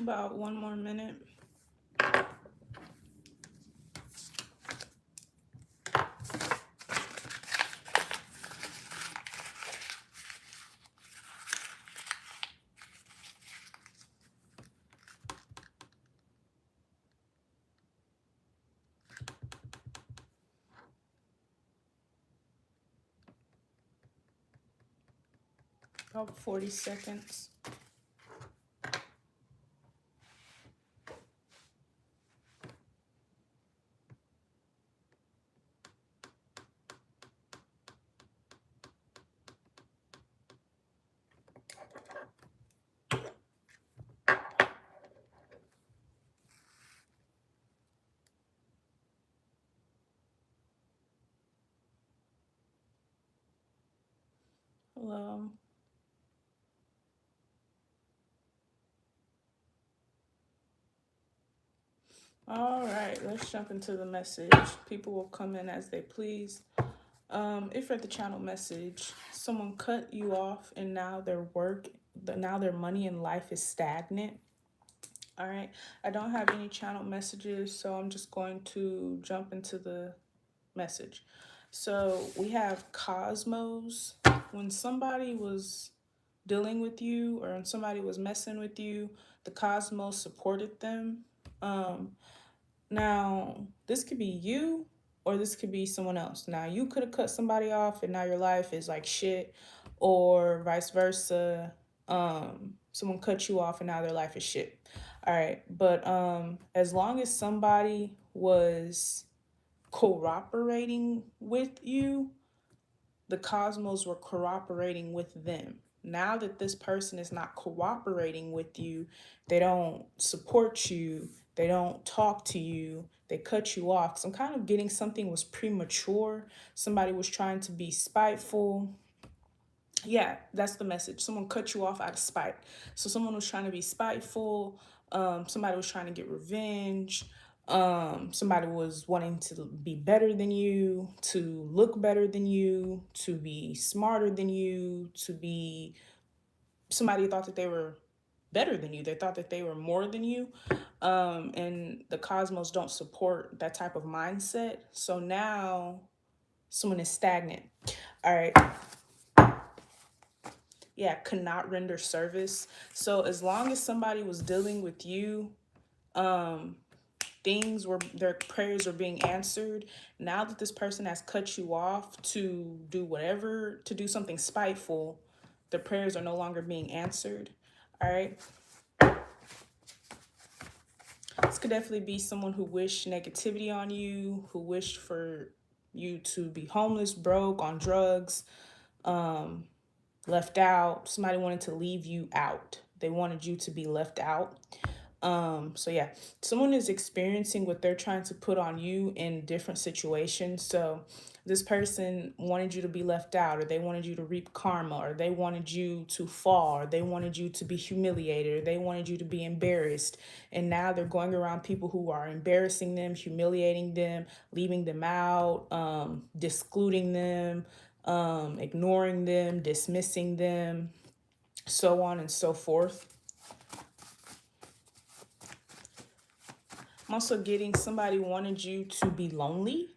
About 1 more minute. About 40 seconds. Hello. All right, let's jump into the message. People will come in as they please. If you're at the channel message, someone cut you off and now now their money in life is stagnant. All right, I don't have any channel messages, so I'm just going to jump into the message. So we have cosmos. When somebody was dealing with you or when somebody was messing with you, the cosmos supported them. Now, this could be you or this could be someone else. Now, you could have cut somebody off and now your life is like shit, or vice versa. Someone cut you off and now their life is shit. All right, but as long as somebody was cooperating with you, the cosmos were cooperating with them. Now that this person is not cooperating with you, they don't support you, they don't talk to you, they cut you off. So I'm kind of getting something was premature. Somebody was trying to be spiteful. Yeah, that's the message. Someone cut you off out of spite. So someone was trying to be spiteful. Somebody was trying to get revenge. Somebody was wanting to be better than you, to look better than you, to be smarter than you, to be somebody thought that they were better than you. They thought that they were more than you. And the cosmos don't support that type of mindset. So now someone is stagnant. All right. Yeah, cannot render service. So as long as somebody was dealing with you, their prayers were being answered. Now that this person has cut you off to do whatever, to do something spiteful, the prayers are no longer being answered. All right. This could definitely be someone who wished negativity on you, who wished for you to be homeless, broke, on drugs, left out. Somebody wanted to leave you out. They wanted you to be left out. So yeah, someone is experiencing what they're trying to put on you in different situations. So this person wanted you to be left out, or they wanted you to reap karma, or they wanted you to fall, or they wanted you to be humiliated, or they wanted you to be embarrassed. And now they're going around people who are embarrassing them, humiliating them, leaving them out, discluding them, ignoring them, dismissing them, so on and so forth. I'm also getting somebody wanted you to be lonely.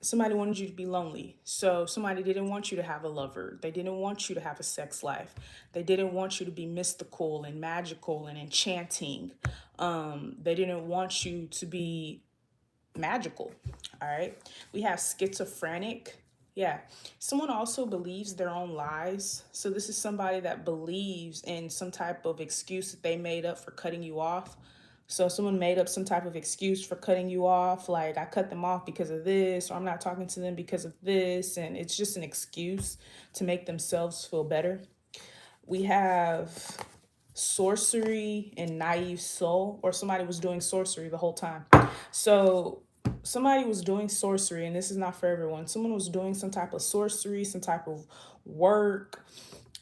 Somebody wanted you to be lonely. So somebody didn't want you to have a lover. They didn't want you to have a sex life. They didn't want you to be mystical and magical and enchanting. They didn't want you to be magical. All right. We have schizophrenic. Yeah. Someone also believes their own lies. So this is somebody that believes in some type of excuse that they made up for cutting you off. So someone made up some type of excuse for cutting you off, like I cut them off because of this, or I'm not talking to them because of this, and it's just an excuse to make themselves feel better. We have sorcery and naive soul, or somebody was doing sorcery the whole time. So somebody was doing sorcery, and this is not for everyone. Someone was doing some type of sorcery, some type of work,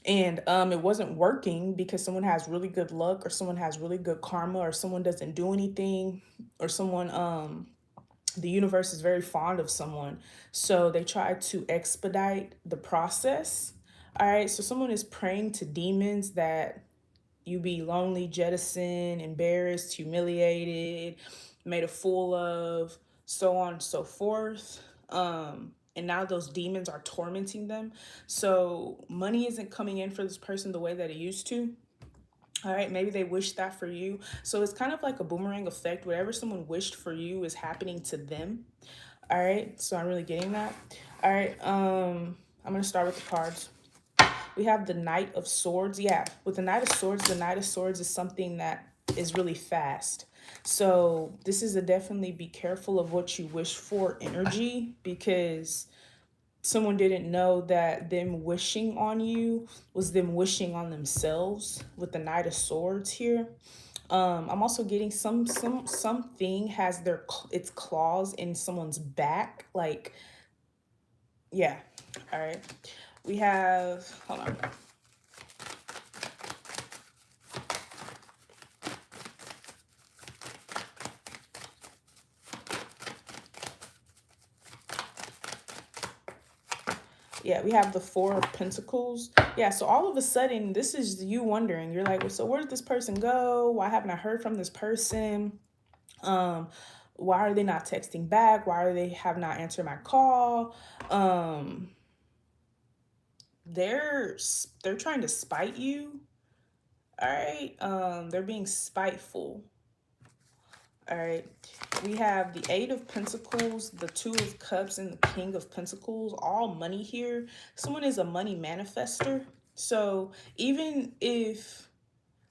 and it wasn't working because someone has really good luck, or someone has really good karma, or someone doesn't do anything, or someone the universe is very fond of someone, so they try to expedite the process. All right, so someone is praying to demons that you be lonely, jettisoned, embarrassed, humiliated, made a fool of, so on and so forth. And now those demons are tormenting them. So money isn't coming in for this person the way that it used to. All right, maybe they wish that for you. So it's kind of like a boomerang effect. Whatever someone wished for you is happening to them. All right, so I'm really getting that. All right, I'm gonna start with the cards. We have the Knight of Swords. Yeah, with the Knight of Swords is something that is really fast. So this is a definitely be careful of what you wish for energy, because someone didn't know that them wishing on you was them wishing on themselves with the Knight of Swords here. I'm also getting something has its claws in someone's back. Like, yeah. All right. We have, hold on. Yeah, we have the Four of Pentacles. Yeah, so all of a sudden, this is you wondering. You're like, well, so where did this person go? Why haven't I heard from this person? Um, why are they not texting back? Why are they have not answered my call? Um, they're they're trying to spite you. All right. They're being spiteful. All right. We have the Eight of Pentacles, the Two of Cups, and the King of Pentacles. All money here. Someone is a money manifester. So even if,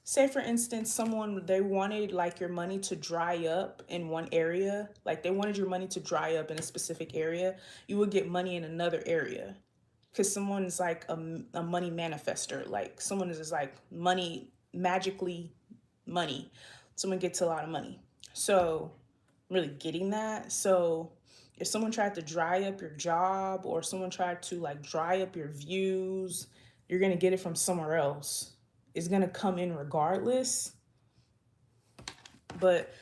say for instance, someone, they wanted like your money to dry up in one area, like they wanted your money to dry up in a specific area, you would get money in another area. Because someone is like a money manifester. Like someone is just like money, magically money. Someone gets a lot of money. So I'm really getting that. So if someone tried to dry up your job, or someone tried to like dry up your views, you're going to get it from somewhere else. It's going to come in regardless, but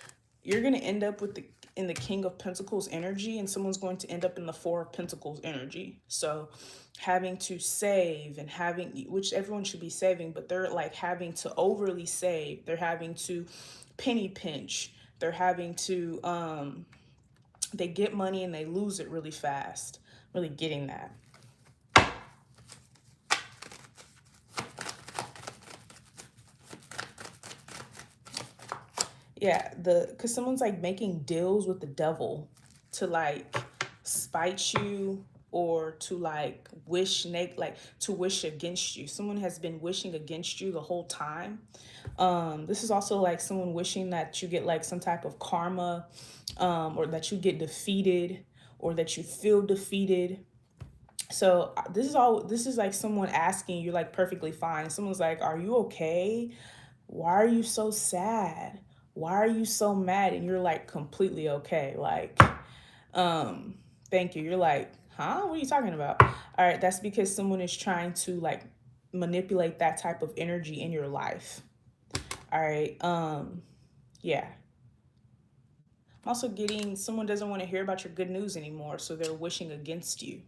you're going to end up with the in the King of Pentacles energy, and someone's going to end up in the Four of Pentacles energy. So having to save and having, which everyone should be saving, but they're like having to overly save. They're having to penny pinch. They're having to they get money and they lose it really fast. Really getting that. Yeah, because someone's like making deals with the devil to like spite you, or to like like to wish against you. Someone has been wishing against you the whole time. This is also like someone wishing that you get like some type of karma, or that you get defeated, or that you feel defeated. So this is like someone asking you like perfectly fine. Someone's like, are you okay? Why are you so sad? Why are you so mad? And you're like completely okay. Like, um, thank you. You're like, huh? What are you talking about? All right, that's because someone is trying to like manipulate that type of energy in your life. All right. Yeah. I'm also getting someone doesn't want to hear about your good news anymore, so they're wishing against you.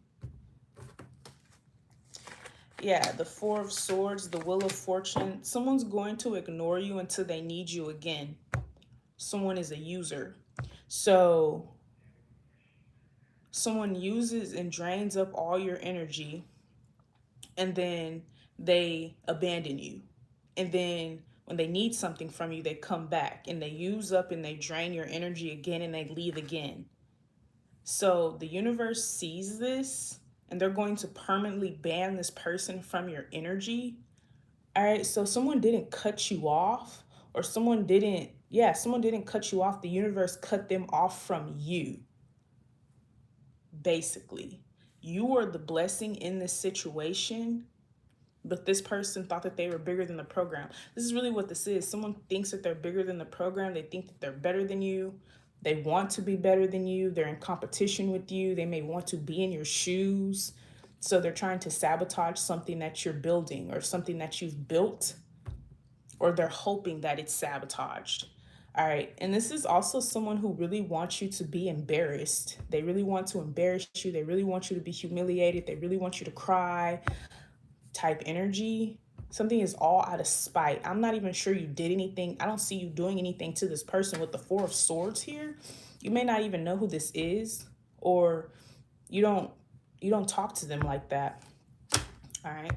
Yeah, the Four of Swords, the Wheel of Fortune. Someone's going to ignore you until they need you again. Someone is a user. So someone uses and drains up all your energy, and then they abandon you. And then when they need something from you, they come back and they use up and they drain your energy again, and they leave again. So the universe sees this, and they're going to permanently ban this person from your energy. All right, so someone didn't cut you off, or someone didn't cut you off. The universe cut them off from you, basically. You are the blessing in this situation, but this person thought that they were bigger than the program. This is really what this is. Someone thinks that they're bigger than the program. They think that they're better than you. They want to be better than you. They're in competition with you. They may want to be in your shoes. So they're trying to sabotage something that you're building, or something that you've built, or they're hoping that it's sabotaged. All right. And this is also someone who really wants you to be embarrassed. They really want to embarrass you. They really want you to be humiliated. They really want you to cry, type energy. Something is all out of spite. I'm not even sure you did anything. I don't see you doing anything to this person with the Four of Swords here. You may not even know who this is, or you don't you don't talk to them like that. All right.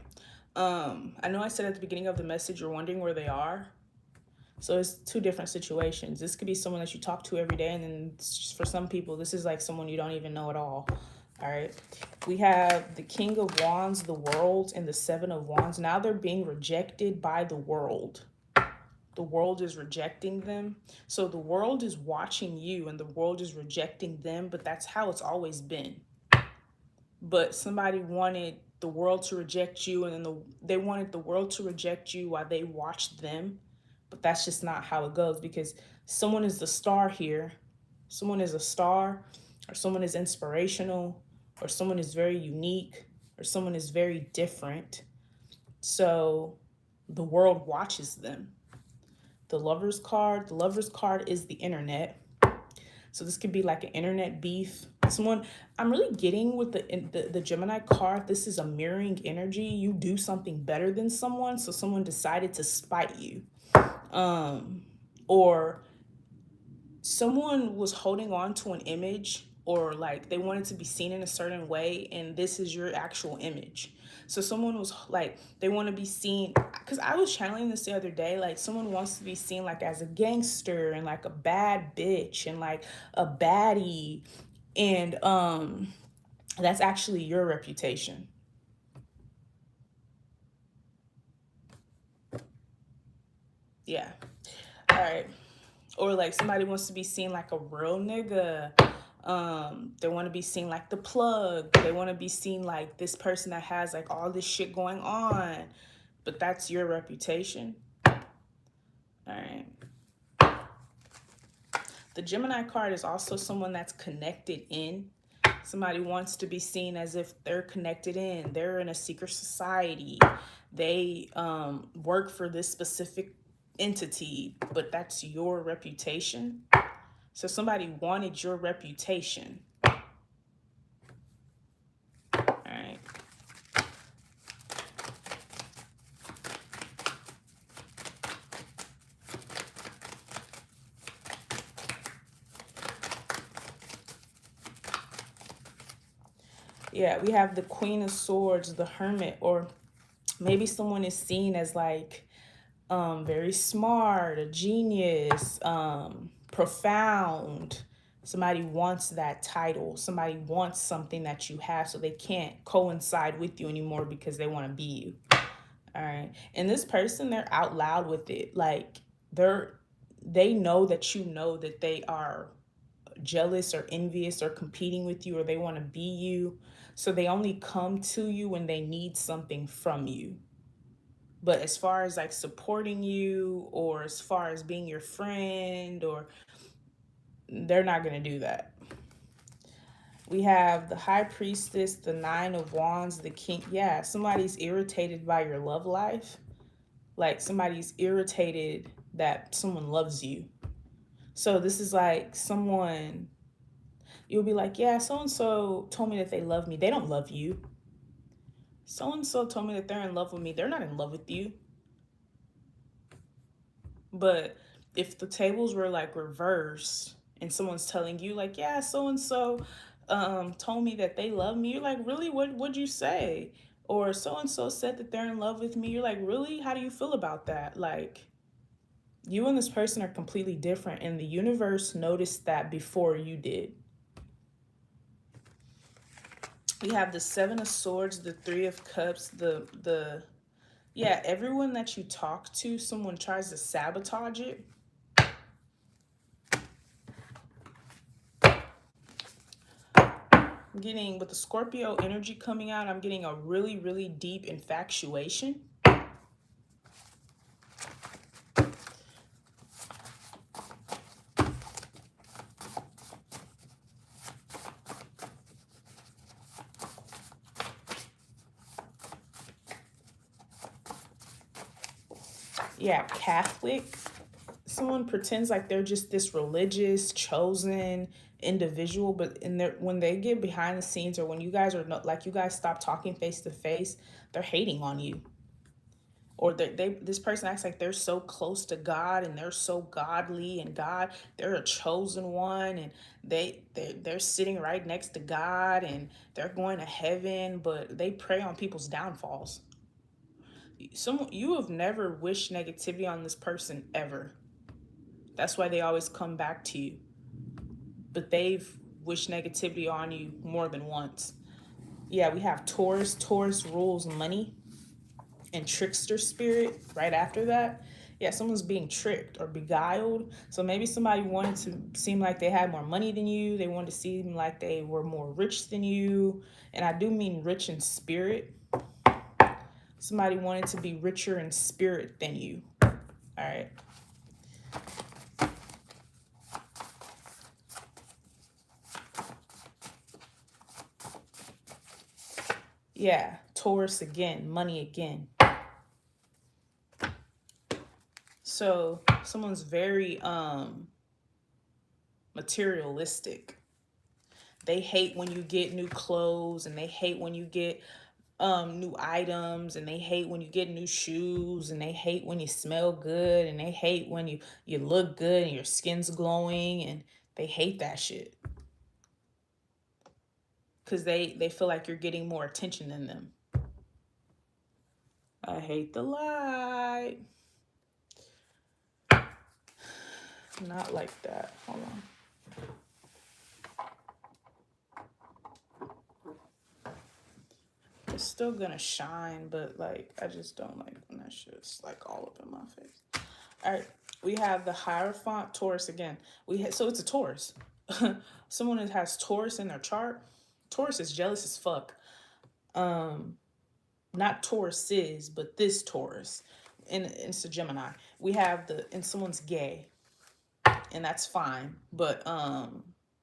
I know I said at the beginning of the message you're wondering where they are. So it's two different situations. This could be someone that you talk to every day, and then for some people, this is like someone you don't even know at all. All right. We have the King of Wands, the World, and the Seven of Wands. Now they're being rejected by the world. The world is rejecting them. So the world is watching you and the world is rejecting them, but that's how it's always been. But somebody wanted the world to reject you, and then they wanted the world to reject you while they watched them. But that's just not how it goes, because someone is the star here. Someone is a star, or someone is inspirational, or someone is very unique, or someone is very different. So the world watches them. The Lover's card is the internet. So this could be like an internet beef. Someone, I'm really getting with the Gemini card, this is a mirroring energy. You do something better than someone, so someone decided to spite you. Or someone was holding on to an image, or like they wanted to be seen in a certain way, and this is your actual image. So someone was like, they want to be seen, because I was channeling this the other day, like someone wants to be seen like as a gangster and like a bad bitch and like a baddie, and that's actually your reputation. Yeah. All right. Or like somebody wants to be seen like a real nigga. They want to be seen like the plug. They want to be seen like this person that has like all this shit going on. But that's your reputation. All right. The Gemini card is also someone that's connected in. Somebody wants to be seen as if they're connected in. They're in a secret society. They work for this specific entity, but that's your reputation. So somebody wanted your reputation. All right. Yeah, we have the Queen of Swords, the Hermit, or maybe someone is seen as like very smart, a genius, profound. Somebody wants that title. Somebody wants something that you have, so they can't coincide with you anymore because they want to be you. All right. And this person, they're out loud with it. Like they know that they are jealous or envious or competing with you, or they want to be you. So they only come to you when they need something from you. But as far as like supporting you, or as far as being your friend, or they're not going to do that. We have the High Priestess, the Nine of Wands, the King. Yeah, somebody's irritated by your love life. Like somebody's irritated that someone loves you. So this is like someone, you'll be like, yeah, so and so told me that they love me. They don't love you. So and so told me that they're in love with me. They're not in love with you. But if the tables were like reversed and someone's telling you like, yeah, so and so told me that they love me, you're like, really? What'd you say? Or so and so said that they're in love with me. You're like, really? How do you feel about that? Like, you and this person are completely different, and the universe noticed that before you did. We have the Seven of Swords, the Three of Cups, the yeah, everyone that you talk to, someone tries to sabotage it. I'm getting, with the Scorpio energy coming out, I'm getting a really, really deep infatuation. Yeah, Catholic. Someone pretends like they're just this religious, chosen individual, but in their, when they get behind the scenes, or when you guys are not, like, you guys stop talking face to face, they're hating on you. or this person acts like they're so close to God and they're so godly, and God, they're a chosen one, and they're sitting right next to God and they're going to heaven, but they prey on people's downfalls. You have never wished negativity on this person ever. That's why they always come back to you. But they've wished negativity on you more than once. Yeah, we have Taurus. Taurus rules money and trickster spirit right after that. Yeah, someone's being tricked or beguiled. So maybe somebody wanted to seem like they had more money than you. They wanted to seem like they were more rich than you. And I do mean rich in spirit. Somebody wanted to be richer in spirit than you. All right. Yeah, Taurus again, money again. So someone's very materialistic. They hate when you get new clothes, and they hate when you get new items, and they hate when you get new shoes, and they hate when you smell good, and they hate when you look good and your skin's glowing, and they hate that shit because they feel like you're getting more attention than them. I hate the light. Not like that. Hold on. It's still gonna shine, but like I just don't like when that shit's like all up in my face. All right, we have the Hierophant Taurus again. So it's a Taurus. Someone that has Taurus in their chart. Taurus is jealous as fuck. Not Tauruses, but this Taurus, and it's a Gemini. We have and someone's gay, and that's fine. But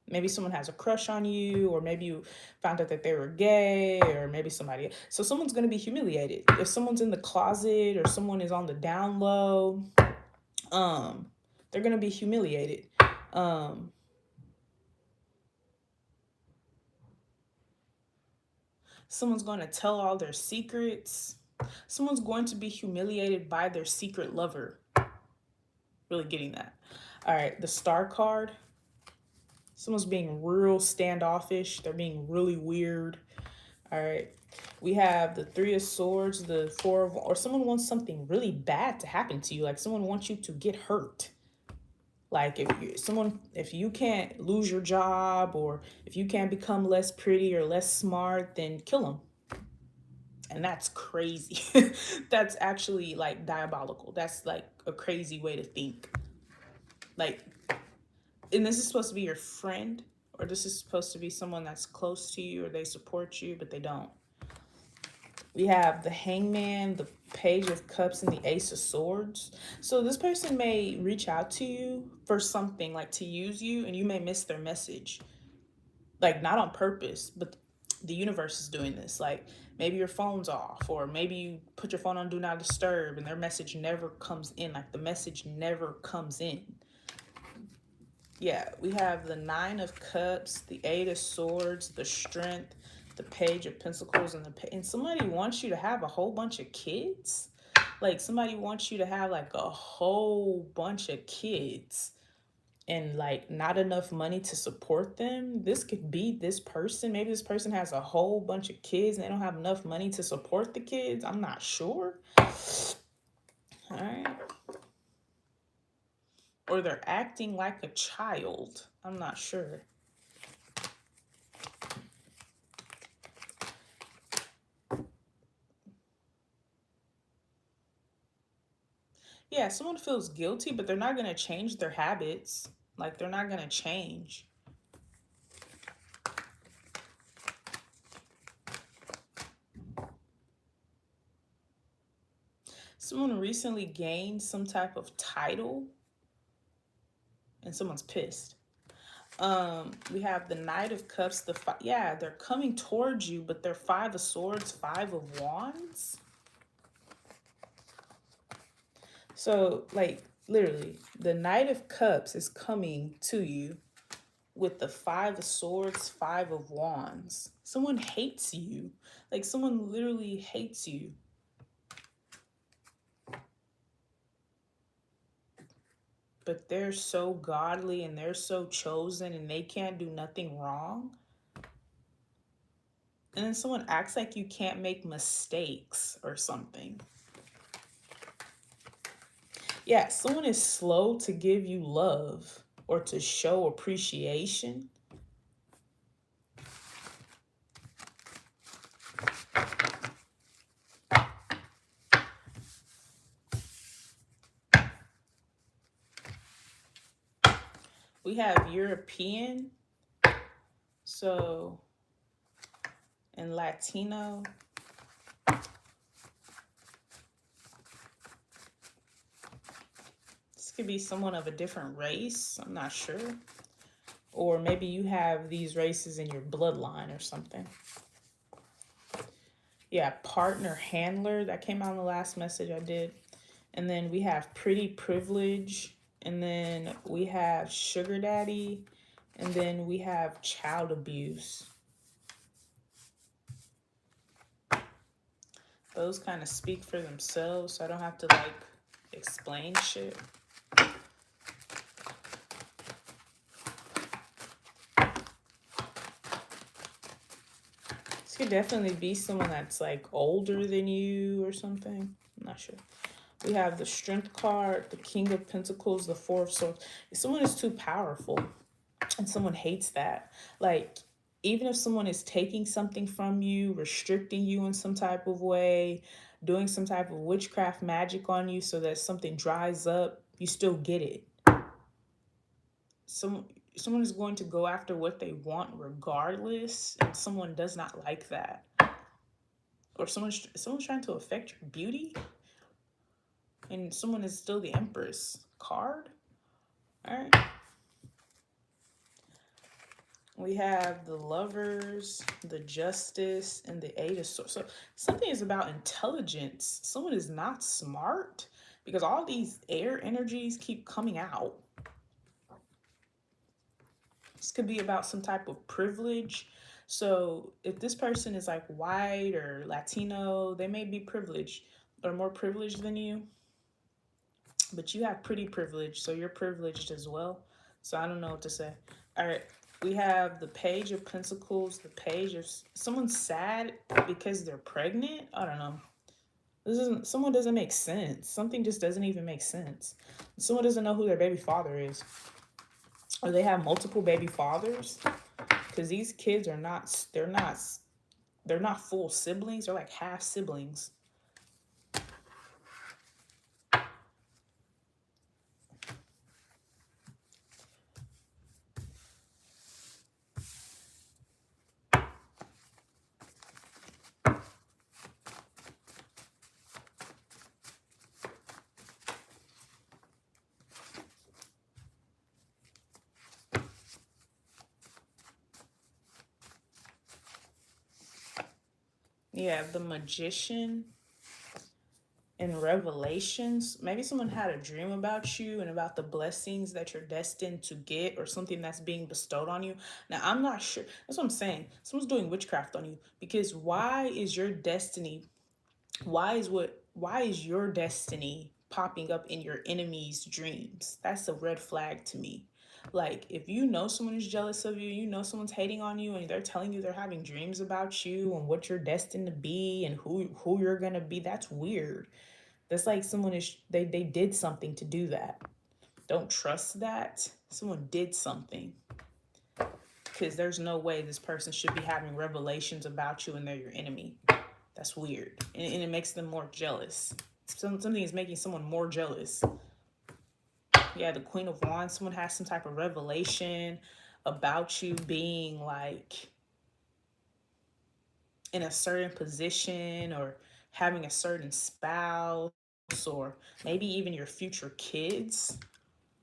maybe someone has a crush on you, or maybe you found out that they were gay, or maybe somebody. So someone's gonna be humiliated if someone's in the closet or someone is on the down low. They're gonna be humiliated. Someone's going to tell all their secrets. Someone's going to be humiliated by their secret lover. Really getting that. All right, the Star card. Someone's being real standoffish. They're being really weird. All right. We have the Three of Swords, the Four of, or someone wants something really bad to happen to you. Like someone wants you to get hurt. Like if you can't lose your job, or if you can't become less pretty or less smart, then kill them. And that's crazy. That's actually like diabolical. That's like a crazy way to think. Like, and this is supposed to be your friend, or this is supposed to be someone that's close to you, or they support you, but they don't. We have the Hangman, the Page of Cups, and the Ace of Swords. So this person may reach out to you for something, like to use you, and you may miss their message. Like not on purpose, but the universe is doing this. Like maybe your phone's off, or maybe you put your phone on do not disturb and their message never comes in. Like the message never comes in. Yeah, we have the Nine of Cups, the Eight of Swords, the Strength, the Page of Pentacles, and somebody wants you to have a whole bunch of kids. Like somebody wants you to have like a whole bunch of kids, and like not enough money to support them. This could be this person. Maybe this person has a whole bunch of kids and they don't have enough money to support the kids. I'm not sure. All right. Or they're acting like a child. I'm not sure. Yeah, someone feels guilty, but they're not going to change their habits. Like they're not going to change. Someone recently gained some type of title and someone's pissed. We have the Knight of Cups, they're coming towards you, but they're Five of Swords, Five of Wands. So like literally the Knight of Cups is coming to you with the Five of Swords, Five of Wands. Someone hates you. Like someone literally hates you. but they're so godly and they're so chosen and they can't do nothing wrong. And then someone acts like you can't make mistakes or something. Yeah, someone is slow to give you love or to show appreciation. We have European, so, and Latino. This could be someone of a different race, I'm not sure. Or maybe you have these races in your bloodline or something. Yeah, partner handler, that came out in the last message I did. And then we have pretty privilege. And then we have sugar daddy. And then we have child abuse. Those kind of speak for themselves, so I don't have to like explain shit. This could definitely be someone that's like older than you or something. I'm not sure. We have the Strength card, the King of Pentacles, the Four of Swords. If someone is too powerful and someone hates that, like, even if someone is taking something from you, restricting you in some type of way, doing some type of witchcraft magic on you so that something dries up, you still get it. Someone is going to go after what they want regardless, and someone does not like that. Or someone's trying to affect your beauty, and someone is still the Empress card. All right. We have the Lovers, the Justice, and the Eight of Swords. So something is about intelligence. Someone is not smart because all these air energies keep coming out. This could be about some type of privilege. So if this person is like white or Latino, they may be privileged or more privileged than you. But you have pretty privilege, so you're privileged as well. So I don't know what to say. All right. We have the Page of Pentacles, the Page of someone's sad because they're pregnant. I don't know. Someone doesn't make sense. Something just doesn't even make sense. Someone doesn't know who their baby father is. Or they have multiple baby fathers. Because these kids are not, they're not full siblings. They're like half siblings. Yeah, the Magician in Revelations. Maybe someone had a dream about you and about the blessings that you're destined to get or something that's being bestowed on you. Now, I'm not sure. That's what I'm saying. Someone's doing witchcraft on you because why is your destiny, why is your destiny popping up in your enemy's dreams? That's a red flag to me. Like, if you know someone is jealous of you, you know someone's hating on you, and they're telling you they're having dreams about you and what you're destined to be and who you're gonna be, that's weird. That's like someone is they did something to do that. Don't trust that. Someone did something. Because there's no way this person should be having revelations about you and they're your enemy. That's weird. And it makes them more jealous. Something is making someone more jealous. Yeah, the Queen of Wands, someone has some type of revelation about you being like in a certain position or having a certain spouse or maybe even your future kids.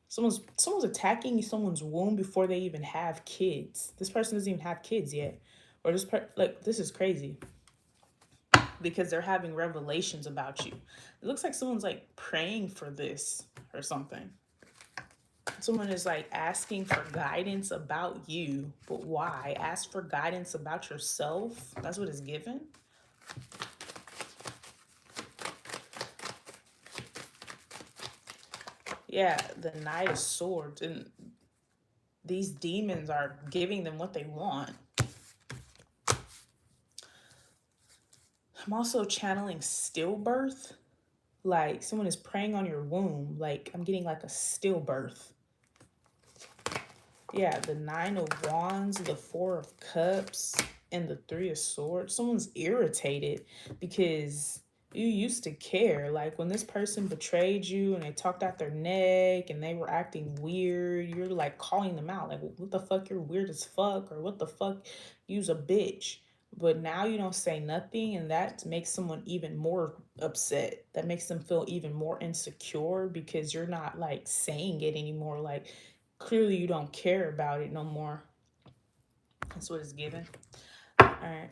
Someone's attacking someone's womb before they even have kids. This person doesn't even have kids yet. Or this is crazy. Because they're having revelations about you. It looks like someone's like praying for this or something. Someone is like asking for guidance about you, but why? Ask for guidance about yourself. That's what is given. Yeah, the Knight of Swords. And these demons are giving them what they want. I'm also channeling stillbirth. Like someone is preying on your womb. Like I'm getting like a stillbirth. Yeah, the Nine of Wands, the Four of Cups, and the Three of Swords. Someone's irritated because you used to care. Like when this person betrayed you and they talked out their neck and they were acting weird, you're like calling them out. Like, what the fuck, you're weird as fuck, or what the fuck, you's a bitch. But now you don't say nothing, and that makes someone even more upset. That makes them feel even more insecure because you're not like saying it anymore. Like, clearly you don't care about it no more. That's what it's given. All right.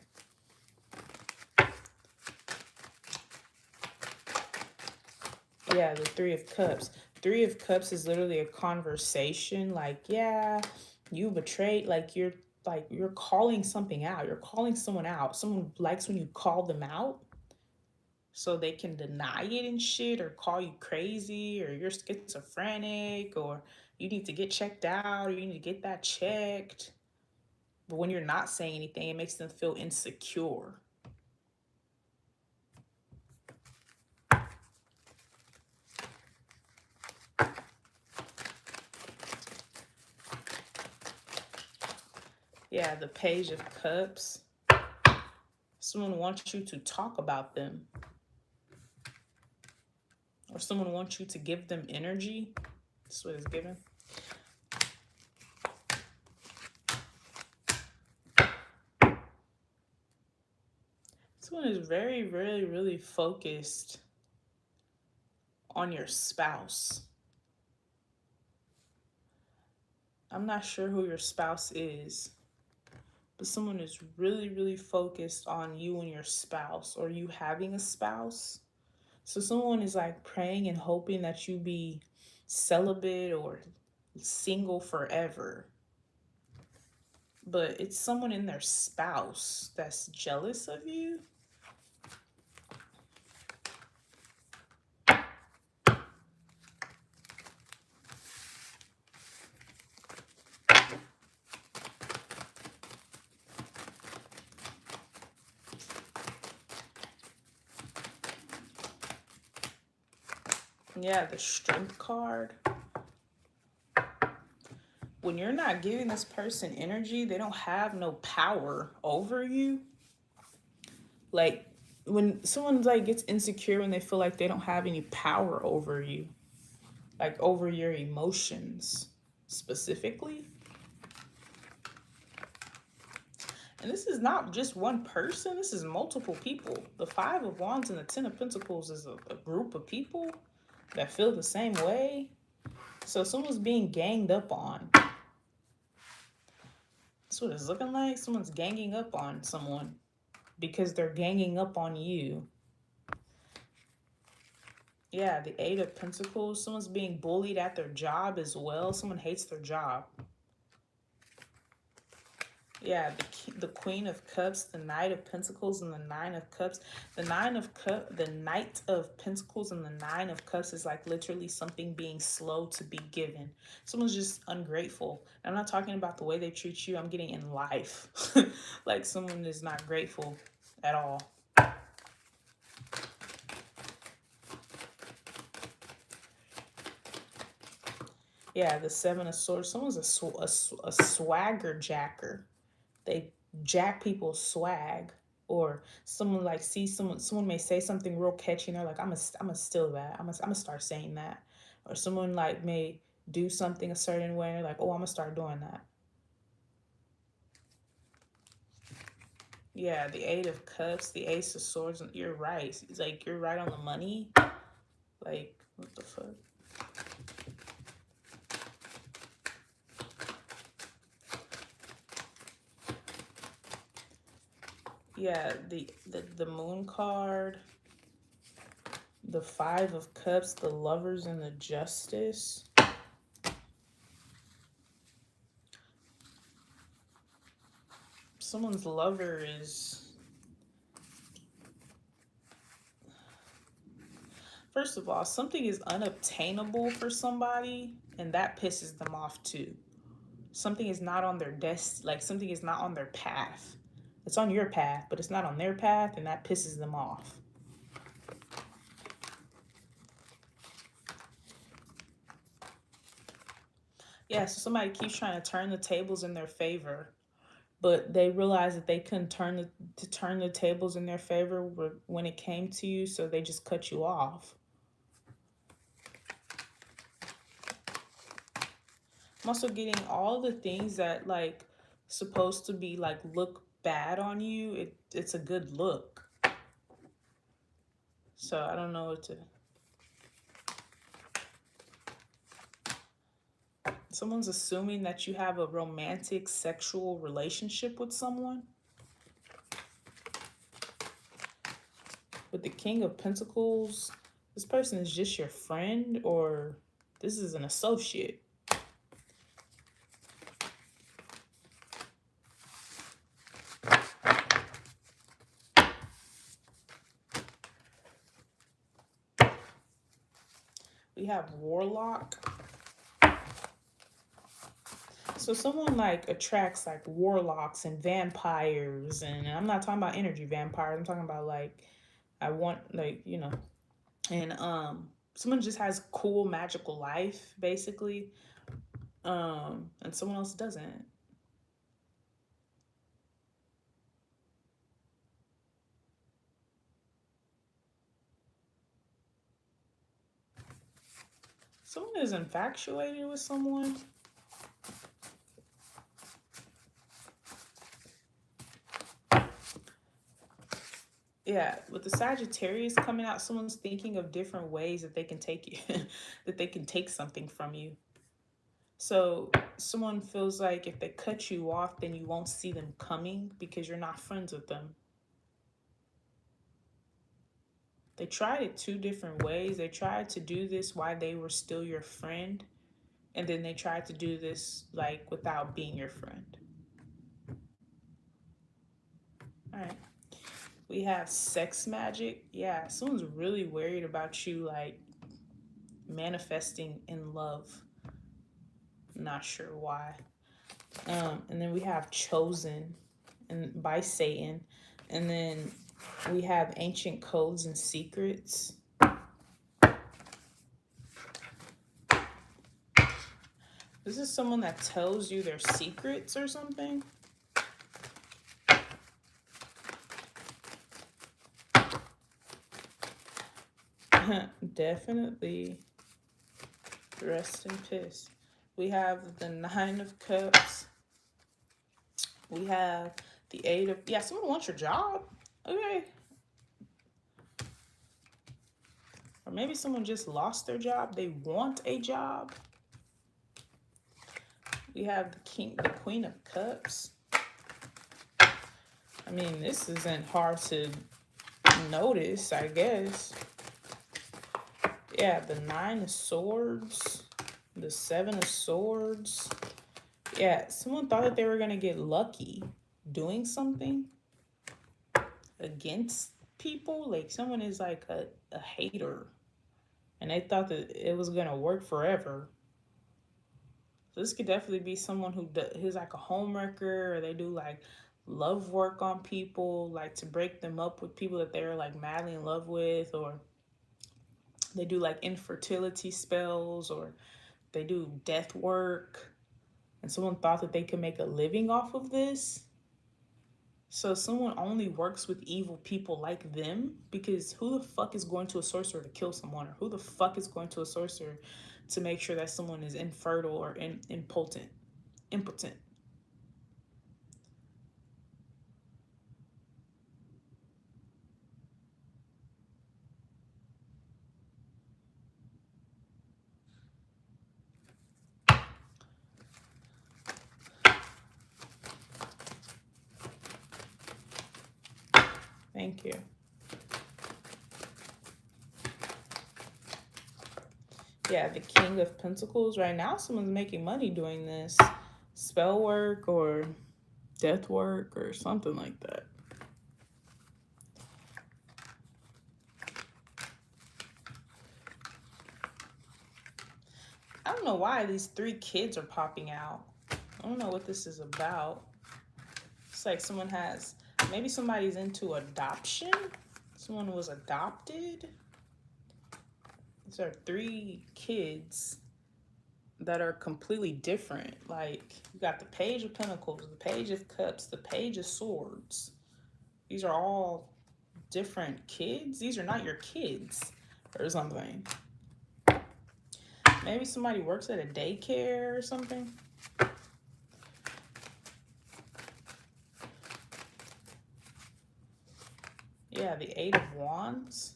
Yeah, the Three of Cups. Three of Cups is literally a conversation. Like, yeah, you betrayed. Like you're calling something out. You're calling someone out. Someone likes when you call them out, so they can deny it and shit, or call you crazy, or you're schizophrenic, or you need to get checked out, or you need to get that checked. But when you're not saying anything, it makes them feel insecure. Yeah, the Page of Cups. Someone wants you to talk about them, or someone wants you to give them energy. That's what it's given. Someone is very, really, really focused on your spouse. I'm not sure who your spouse is, but someone is really, really focused on you and your spouse, or you having a spouse. So someone is like praying and hoping that you be celibate or single forever. But it's someone in their spouse that's jealous of you. Yeah, the Strength card. When you're not giving this person energy, they don't have no power over you. Like when someone like gets insecure when they feel like they don't have any power over you, like over your emotions specifically. And this is not just one person, this is multiple people. The Five of Wands and the Ten of Pentacles is a group of people that feel the same way. So someone's being ganged up on. That's what it's looking like. Someone's ganging up on someone because they're ganging up on you. Yeah, the Eight of Pentacles. Someone's being bullied at their job as well. Someone hates their job. Yeah, the Queen of Cups, the Knight of Pentacles, and the Nine of Cups. The Knight of Pentacles and the Nine of Cups is like literally something being slow to be given. Someone's just ungrateful. I'm not talking about the way they treat you. I'm getting in life. Like someone is not grateful at all. Yeah, the Seven of Swords. Someone's a swagger jacker. They jack people's swag, or someone like sees someone may say something real catchy and they're like, I'm gonna steal that, I'm gonna start saying that. Or someone like may do something a certain way and they're like, oh, I'm gonna start doing that. Yeah, the Eight of Cups, the Ace of Swords. You're right, it's like you're right on the money. Like, what the fuck. Yeah, the Moon card, the Five of Cups, the Lovers, and the Justice. Someone's lover is, First of all, something is unobtainable for somebody, and that pisses them off too. Something is not on their desk, like something is not on their path. It's on your path, but it's not on their path, and that pisses them off. Yeah, so somebody keeps trying to turn the tables in their favor, but they realize that they couldn't turn the tables in their favor when it came to you, so they just cut you off. I'm also getting all the things that like supposed to be like look bad on you. It's a good look. So I don't know what to. Someone's assuming that you have a romantic sexual relationship with someone. With the King of Pentacles, this person is just your friend, or this is an associate. We have Warlock. So someone like attracts like warlocks and vampires, and I'm not talking about energy vampires. I'm talking about like I want like, and someone just has cool magical life basically, and someone else doesn't. Someone is infatuated with someone. Yeah, with the Sagittarius coming out, someone's thinking of different ways that they can take you, that they can take something from you. So someone feels like if they cut you off, then you won't see them coming because you're not friends with them. They tried it two different ways. They tried to do this while they were still your friend, and then they tried to do this like without being your friend. All right. We have sex magic. Yeah, someone's really worried about you like manifesting in love. Not sure why. And then we have chosen and by Satan. And then we have ancient codes and secrets. This is someone that tells you their secrets or something. Definitely. Rest in peace. We have the Nine of Cups. We have the Eight of... Yeah, someone wants your job. Okay. Or maybe someone just lost their job. They want a job. We have the Queen of Cups. I mean, this isn't hard to notice, I guess. Yeah, the Nine of Swords, the Seven of Swords. Yeah, someone thought that they were going to get lucky doing something against people. Like someone is like a hater, and they thought that it was going to work forever. So this could definitely be someone who's like a homewrecker, or they do like love work on people, like to break them up with people that they're like madly in love with, or they do like infertility spells, or they do death work, and someone thought that they could make a living off of this. So someone only works with evil people like them, because who the fuck is going to a sorcerer to kill someone, or who the fuck is going to a sorcerer to make sure that someone is infertile or impotent? Thank you. Yeah, the King of Pentacles. Right now, someone's making money doing this spell work or death work or something like that. don't know why these 3 kids are popping out. I don't know what this is about. It's like someone has, maybe somebody's into adoption. Someone was adopted. These are 3 kids that are completely different. Like, you got the Page of Pentacles, the Page of Cups, the Page of Swords. These are all different kids. These are not your kids or something. Maybe somebody works at a daycare or something. Yeah, the 8 of Wands.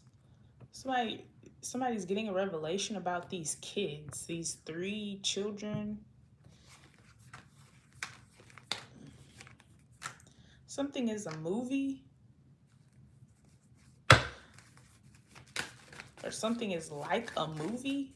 Somebody's getting a revelation about these kids, these 3 children. Something is a movie. Or something is like a movie.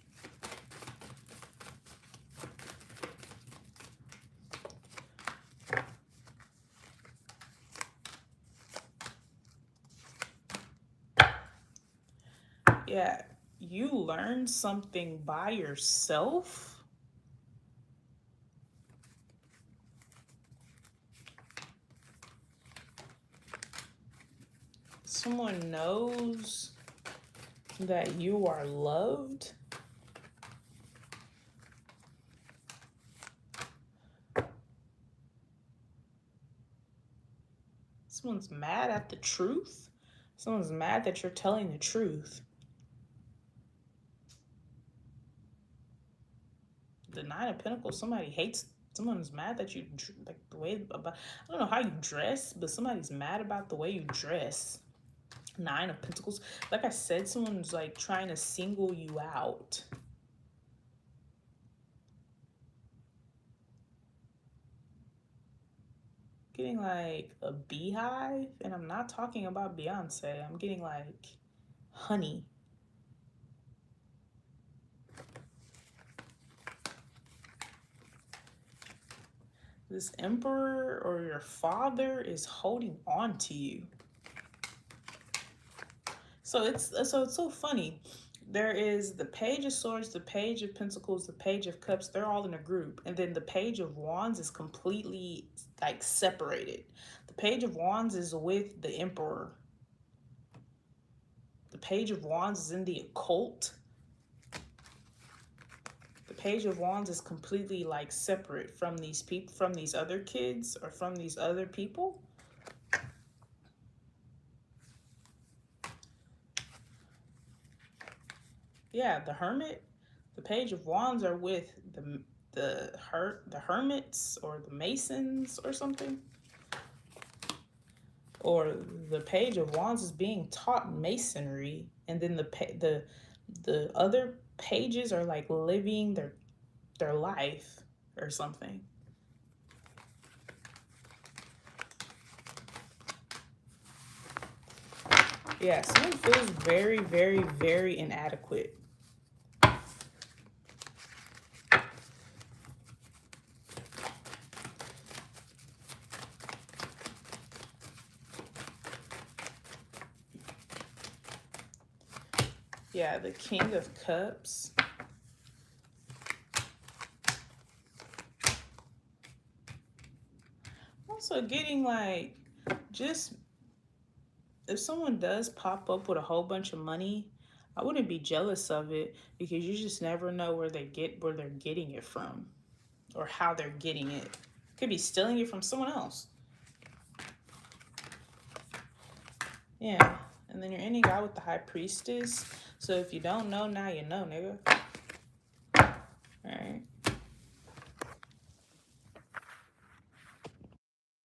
Yeah, you learned something by yourself. Someone knows that you are loved. Someone's mad at the truth. Someone's mad that you're telling the truth. The 9 of Pentacles, somebody hates, someone's mad that you, like the way, I don't know how you dress, but somebody's mad about the way you dress. 9 of Pentacles, like I said, someone's like trying to single you out. Getting like a beehive, and I'm not talking about Beyonce. I'm getting like honey. This emperor or your father is holding on to you. So it's so funny. There is the Page of Swords, the Page of Pentacles, the Page of Cups. They're all in a group. And then the Page of Wands is completely like separated. The Page of Wands is with the Emperor. The Page of Wands is in the occult. The Page of Wands is completely like separate from these people, from these other kids or from these other people. Yeah, the Hermit, the Page of Wands are with the Hermits or the Masons or something. Or the Page of Wands is being taught Masonry, and then the other pages are like living their life or something. Yeah, someone feels very, very, very inadequate. Yeah, the King of Cups. Also getting like, just if someone does pop up with a whole bunch of money, I wouldn't be jealous of it, because you just never know where they're getting it from or how they're getting it. Could be stealing it from someone else. Yeah. And then you're ending out with the High Priestess. So if you don't know, now you know, nigga.